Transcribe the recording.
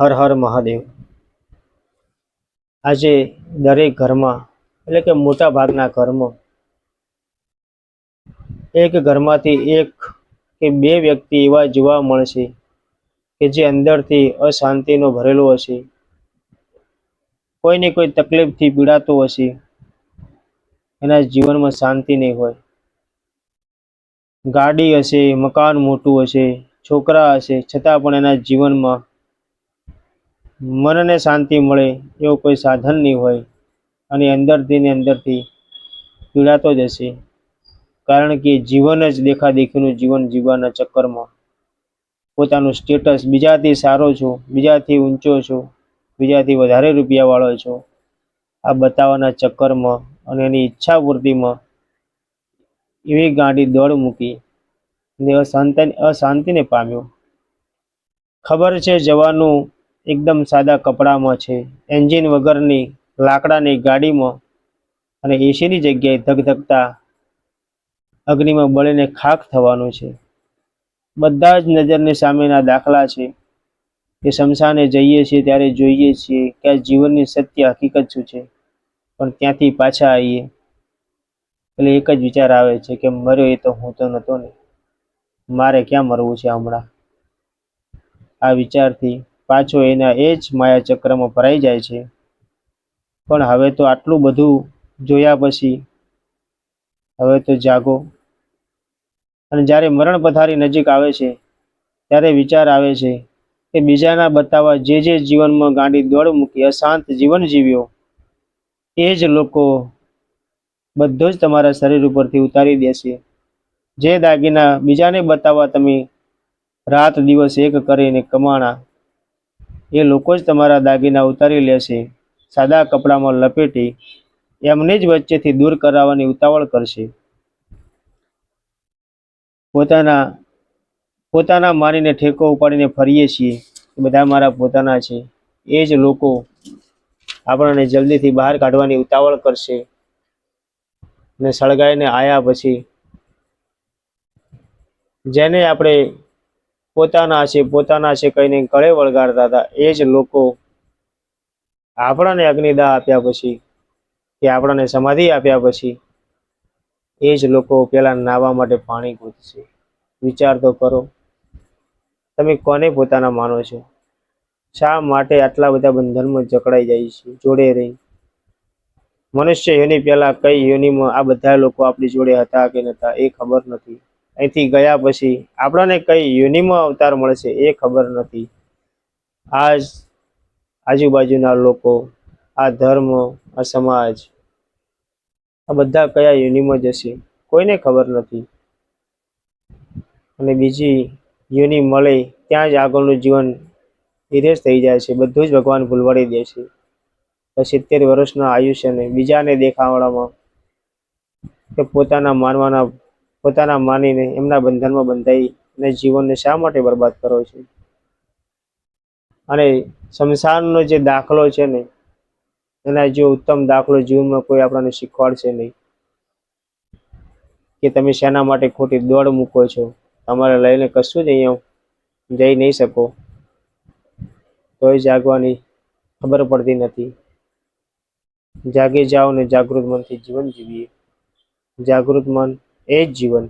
હર હર મહાદેવ। આજે દરેક ઘરમાં એટલે કે મોટા ભાગના ઘરમાં એક ઘરમાંથી એક કે બે વ્યક્તિ એવા જોવા મળશે કે જે અંદરથી અશાંતિનો ભરેલો હશે, કોઈને કોઈ તકલીફથી પીડાતો હશે, એના જીવનમાં શાંતિ નહીં હોય। ગાડી હશે, મકાન મોટું હશે, છોકરા હશે, છતાં પણ એના જીવનમાં મનને શાંતિ મળે એવું કોઈ સાધન નહીં હોય અને અંદરથી ને અંદરથી પીડાતો જ હશે। કારણ કે જીવન જ દેખાદેખીનું જીવન જીવવાના ચક્કરમાં પોતાનું સ્ટેટસ બીજાથી સારો છો, બીજાથી ઊંચો છો, બીજાથી વધારે રૂપિયાવાળો છો, આ બતાવવાના ચક્કરમાં અને એની ઈચ્છા પૂર્તિમાં એવી ગાડી દોડ મૂકી ને અશાંતિને પામ્યો। ખબર છે જવાનું એકદમ સાદા કપડામાં છે, એન્જિન વગરની લાકડાની ગાડીમાં અને એસીની જગ્યાએ ધગધગતા અગ્નિમાં બળીને ખાખ થવાનું છે। બધા જ નજરની સામેના દાખલા છે કે શમશાને જઈએ છીએ ત્યારે જોઈએ છીએ કે આ જીવનની સત્ય હકીકત શું છે, પણ ત્યાંથી પાછા આવીએ એટલે એક જ વિચાર આવે છે કે મર્યો એ તો હું તો નહોતો ને, મારે ક્યાં મરવું છે હમણાં। આ વિચારથી પાછો એના એ જ માયા ચક્રમાં ભરાઈ જાય છે। પણ હવે તો આટલું બધું જોયા પછી હવે તો જાગો। અને જ્યારે મરણ પથારી નજીક આવે છે ત્યારે વિચાર આવે છે કે બીજાના બતાવવા જે જીવનમાં ગાંડી દોડ મૂકી અશાંત જીવન જીવ્યો, એ જ લોકો બધો જ તમારા શરીર ઉપરથી ઉતારી દેશે। જે દાગીના બીજાને બતાવવા તમે રાત દિવસ એક કરીને કમાણા, એ લોકો જ તમારા દાગીના ઉતારી લેશે, સાદા કપડામાં લપેટી એમને જ વચ્ચેથી દૂર કરાવવાની ઉતાવળ કરશે। પોતાના માનીને ઠેકો ઉપાડીને ફરીએ છીએ બધા મારા પોતાના છે, એ જ લોકો આપણને જલ્દીથી બહાર કાઢવાની ઉતાવળ કરશે ને સળગાઈને આયા પછી જેને આપણે પોતાના છે કહીને ગળે વળગાડતા હતા, એ જ લોકો આપણને અગ્નિદાહ આપ્યા પછી કે આપણને સમાધિ આપ્યા પછી એ જ લોકો પેલા નાહવા માટે પાણી ગોતશે। વિચાર તો કરો, તમે કોને પોતાના માનો છો? શા માટે આટલા બધા બંધનમાં જકડાઈ જાય છે જોડે રહી? મનુષ્ય યોની પહેલા કઈ યોનીમાં આ બધા લોકો આપણી જોડે હતા કે નહોતા એ ખબર નથી, અહીંથી ગયા પછી આપણને કઈ યોનીમાં અવતાર મળશે એ ખબર નથી। આજ આજુબાજુના લોકો, આ ધર્મ, આ સમાજ, આ બધા કયા યોનીમાં જશે કોઈને ખબર નથી। અને બીજી યોની મળે ત્યાં જ આગળનું જીવન ઇરેસ થઈ જાય છે, બધું જ ભગવાન ભૂલવાડી દે છે। 70 વર્ષના આયુષ્યને બીજાને દેખાડવામાં કે પોતાના માનીને એમના બંધનમાં બંધાઈને જીવનને શા માટે બરબાદ કરો છો? અને શમશાનનો જે દાખલો છે ને, એના જો ઉત્તમ દાખલો જીવનમાં કોઈ આપણને શીખવાડશે નહીં કે તમે શેના માટે ખોટી દોડ મૂકો છો, તમારે લઈને કશું જ અહીંયા જઈ નહીં શકો, તોય જાગવાની ખબર પડતી નથી। જાગી જાઓ ને જાગૃત મનથી જીવન જીવીએ। જાગૃત મન એ જ જીવન।